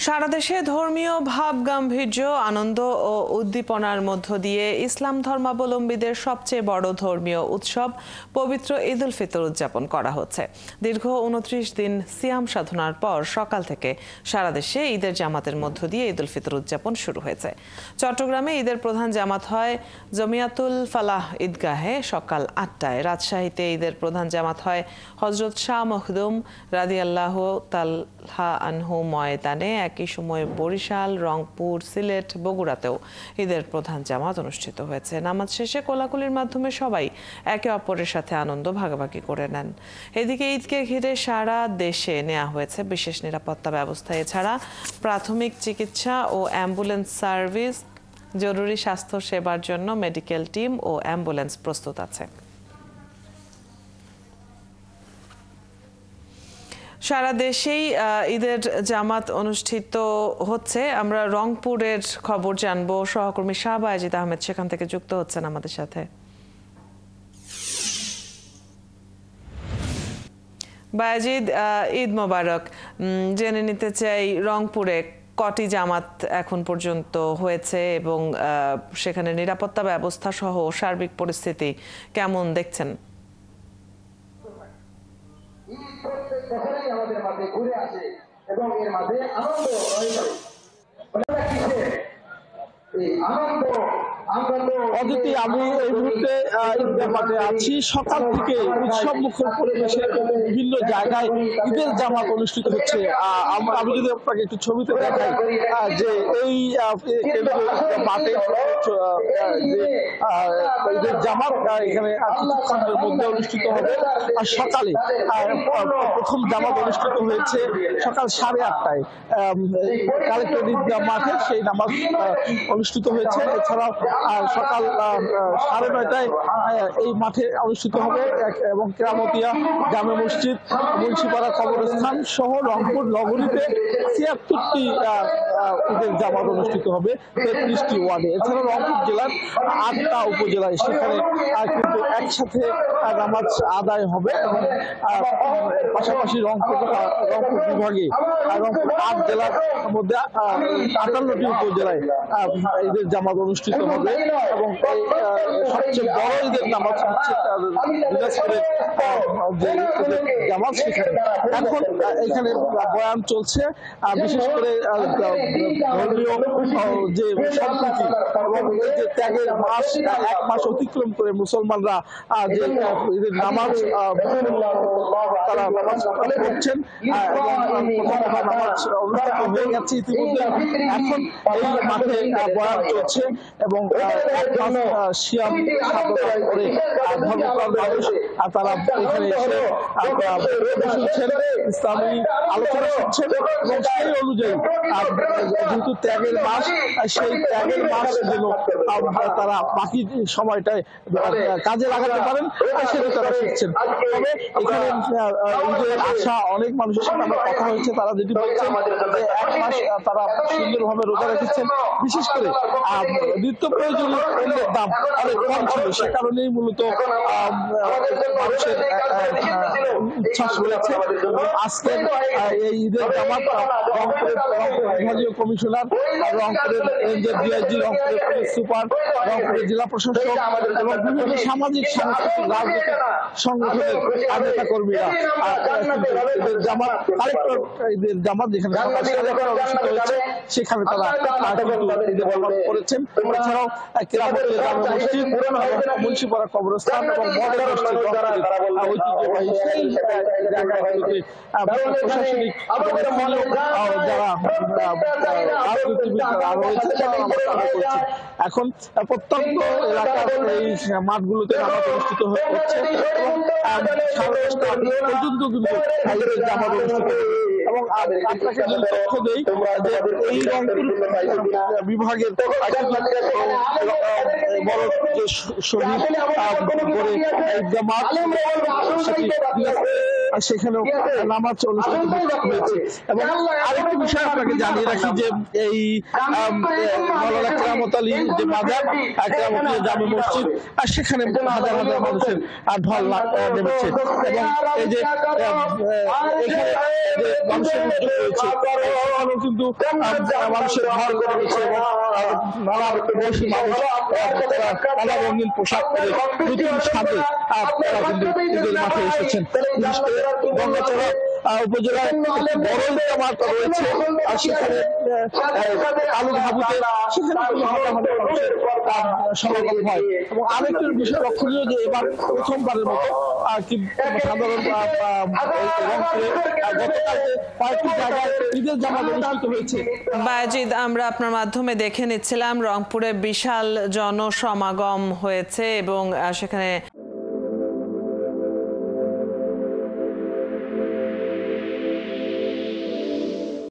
সারা দেশে ধর্মীয় ভাব গাম্ভীর্য আনন্দ ও উদ্দীপনার মধ্য দিয়ে ইসলাম ধর্মাবলম্বীদের সবচেয়ে বড় ধর্মীয় উৎসব পবিত্র ঈদ উল ফিতর উদযাপন করা হচ্ছে। দীর্ঘ ২৯ দিন সিয়াম সাধনার পর সকাল থেকে সারা দেশে ঈদের জামাতের মধ্য দিয়ে ঈদ উল ফিতর উদযাপন শুরু হয়েছে। চট্টগ্রামে ঈদের প্রধান জামাত হয় জমিয়াতুল ফালাহ ঈদগাহে সকাল ৮টায়। রাজশাহীতে ঈদের প্রধান জামাত হয় হযরত শাহ মখদুম রাদিয়াল্লাহু তাআলা আনহু ময়দানে। একই সময়ে বরিশাল, রংপুর, সিলেট, বগুড়াতেও ঈদের প্রধান জামাত অনুষ্ঠিত হয়েছে। নামাজ শেষে কোলাকুলির মাধ্যমে সবাই একে অপরের সাথে আনন্দ ভাগাভাগি করে নেন। এদিকে ঈদকে ঘিরে সারা দেশে নেওয়া হয়েছে বিশেষ নিরাপত্তা ব্যবস্থা। এছাড়া প্রাথমিক চিকিৎসা ও অ্যাম্বুলেন্স সার্ভিস, জরুরি স্বাস্থ্য সেবার জন্য মেডিকেল টিম ও অ্যাম্বুলেন্স প্রস্তুত আছে। সারা দেশেই ঈদের জামাত অনুষ্ঠিত হচ্ছে। আমরা রংপুরের খবর জানবো। সহকর্মী শাহ বায়েজিদ আহমেদ সেখান থেকে যুক্ত হচ্ছেন আমাদের সাথে। বায়েজিদ, ঈদ মোবারক। জেনে নিতে চাই রংপুরে কটি জামাত এখন পর্যন্ত হয়েছে এবং সেখানে নিরাপত্তা ব্যবস্থা সহ সার্বিক পরিস্থিতি কেমন দেখছেন? আমাদের মাঝে ঘুরে আসে এবং এর মাঝে আনন্দ রয়েছে। অদিতি, আমি এই মুহূর্তে ঈদের মাঠে আছি। সকাল থেকে উৎসব মুখর পরিবেশে বিভিন্ন জায়গায় ঈদের জামাত অনুষ্ঠিত হচ্ছে। আমি যদি আপনাকে একটু ছবিতে দেখাই যে এই মাঠে ঈদের জামাত এখানে কিছুক্ষণের মধ্যে অনুষ্ঠিত হবে। আর সকালে প্রথম জামাত অনুষ্ঠিত হয়েছে সকাল 8:30টায় কালেক্টর ঈদগাহ মাঠে, সেই নামাজ অনুষ্ঠিত হয়েছে। এছাড়াও সকাল 9:30টায় এই মাঠে অনুষ্ঠিত হবে এবং কেরামতিয়া, জামে মসজিদ, মুন্সিপাড়া কবরস্থান সহ রংপুর নগরীতে ৭৬টি ঈদের জামাত অনুষ্ঠিত হবে ৩৩টি ওয়ার্ডে। এছাড়া রংপুর জেলার ৮টা উপজেলায় সেখানে কিন্তু একসাথে নামাজ আদায় হবে এবং পাশাপাশি রংপুর বিভাগে রংপুর ৮ জেলার মধ্যে ৫৮টি উপজেলায় ঈদের জামাত অনুষ্ঠিত হবে এবং সবচেয়ে বড় ঈদের নামাজ হচ্ছে দিনাজপুরের যে জামাত, সেখানে এখন এখানে বয়ান চলছে। বিশেষ করে ধর্মীয় যে সম্প্রীতি এবং যে ত্যাগের মাস, ১ মাস অতিক্রম করে মুসলমানরা যে ঈদের নামাজ তারা নামাজ পড়ছেন এবং নামাজ অনুষ্ঠিত হয়ে গেছে ইতিমধ্যে। এখন এই মাঠে বয়ান চলছে এবং সিয়াম সাধনা করে ধর্মপ্রাণ মানুষ তারা এখানে এসে শুনছেন, ইসলামী আলোচনা শুনছেন এবং সেই অনুযায়ী যেহেতু ত্যাগের মাস, সেই ত্যাগের মাস যেন তারা বাকি সময়টায় কাজে লাগাতে পারেন সেটা তারা শিখছেন। তবে এখানে ঈদের আসা অনেক মানুষের সাথে আমার কথা হয়েছে, তারা যেটি বলছেন যে ১ মাস তারা সুন্দরভাবে রোজা রেখেছেন। বিশেষ করে নিত্য প্রয়োজনীয় পণ্যের দাম অনেক কম ছিল, সে কারণেই মূলত মানুষের উচ্ছ্বাস রয়েছে। আজকের এই ঈদের জামাত রংপুরের বিভাগীয় কমিশনার, রংপুরের রেঞ্জের ডিআইজি, রংপুরের পুলিশ সুপার, রংপুরের জেলা প্রশাসক এবং বিভিন্ন সামাজিক সাংস্কৃতিক রাজনৈতিক সংগঠনের নেতা কর্মীরা ঈদের জামাত কালেক্টর ঈদের জামাত যেখানে অনুষ্ঠিত হয়েছে সেখানে তারা ঈদের জামাত করেছেন। এছাড়াও কেরামতের জামে মসজিদ, মুন্সিপাড়া কবরস্থান এবং মডেল মসজিদ ঐতিহ্যবাহী সেই জায়গাগুলোতে প্রশাসনিক যারা রাজনীতিবিদরা রয়েছে তারা নামাজ করছে। এখন প্রত্যন্ত এলাকার এই মাঠগুলোতে নামাজ অনুষ্ঠিত হচ্ছে এবং 10:30 পর্যন্ত কিন্তু ঈদের জামাত অনুষ্ঠিত হবে। এবং আপনাকে যদি তথ্য দেই যে এই রংপুর বিভাগের বড় যে শহীদ করে ঈদগাহ মাঠ, সেটি সেখানেও নামাজ অনুষ্ঠিত হয়েছে। এবং আরেকটি বিষয় আপনাকে জানিয়ে রাখি যে এই মাওলানা কেরামত আলী যে মাজার কেরামত আলী জামে মসজিদ সেখানে হাজার হাজার মানুষের ঢল নেমেছে। এবং এই যে এখানে যে মানুষের উদ্যোগ রয়েছে সেখানেও কিন্তু মানুষের ঢল রয়েছে এবং নানা বয়সী মানুষ নানা রঙিন পোশাক পরে নতুন সাজে তারা কিন্তু ঈদের মাঠে এসেছেন। বিশেষ করে গঙ্গাচড়া উপজেলায় একটি বড় ঈদগাহ মাঠ রয়েছে আর সেখানে কালুঘাবুতে সেখানে হাজার হাজার মানুষের সমাগম হয়। এবং আরেকটি বিষয় লক্ষণীয় যে এবার প্রথমবারের মতো সাধারণ রংপুরে গতকাল কয়েকটি জায়গায় ঈদের জামাত অনুষ্ঠিত হয়েছে। বায়েজিদ, আমরা আপনার মাধ্যমে দেখে নিচ্ছিলাম রংপুরে বিশাল জনসমাগম হয়েছে এবং সেখানে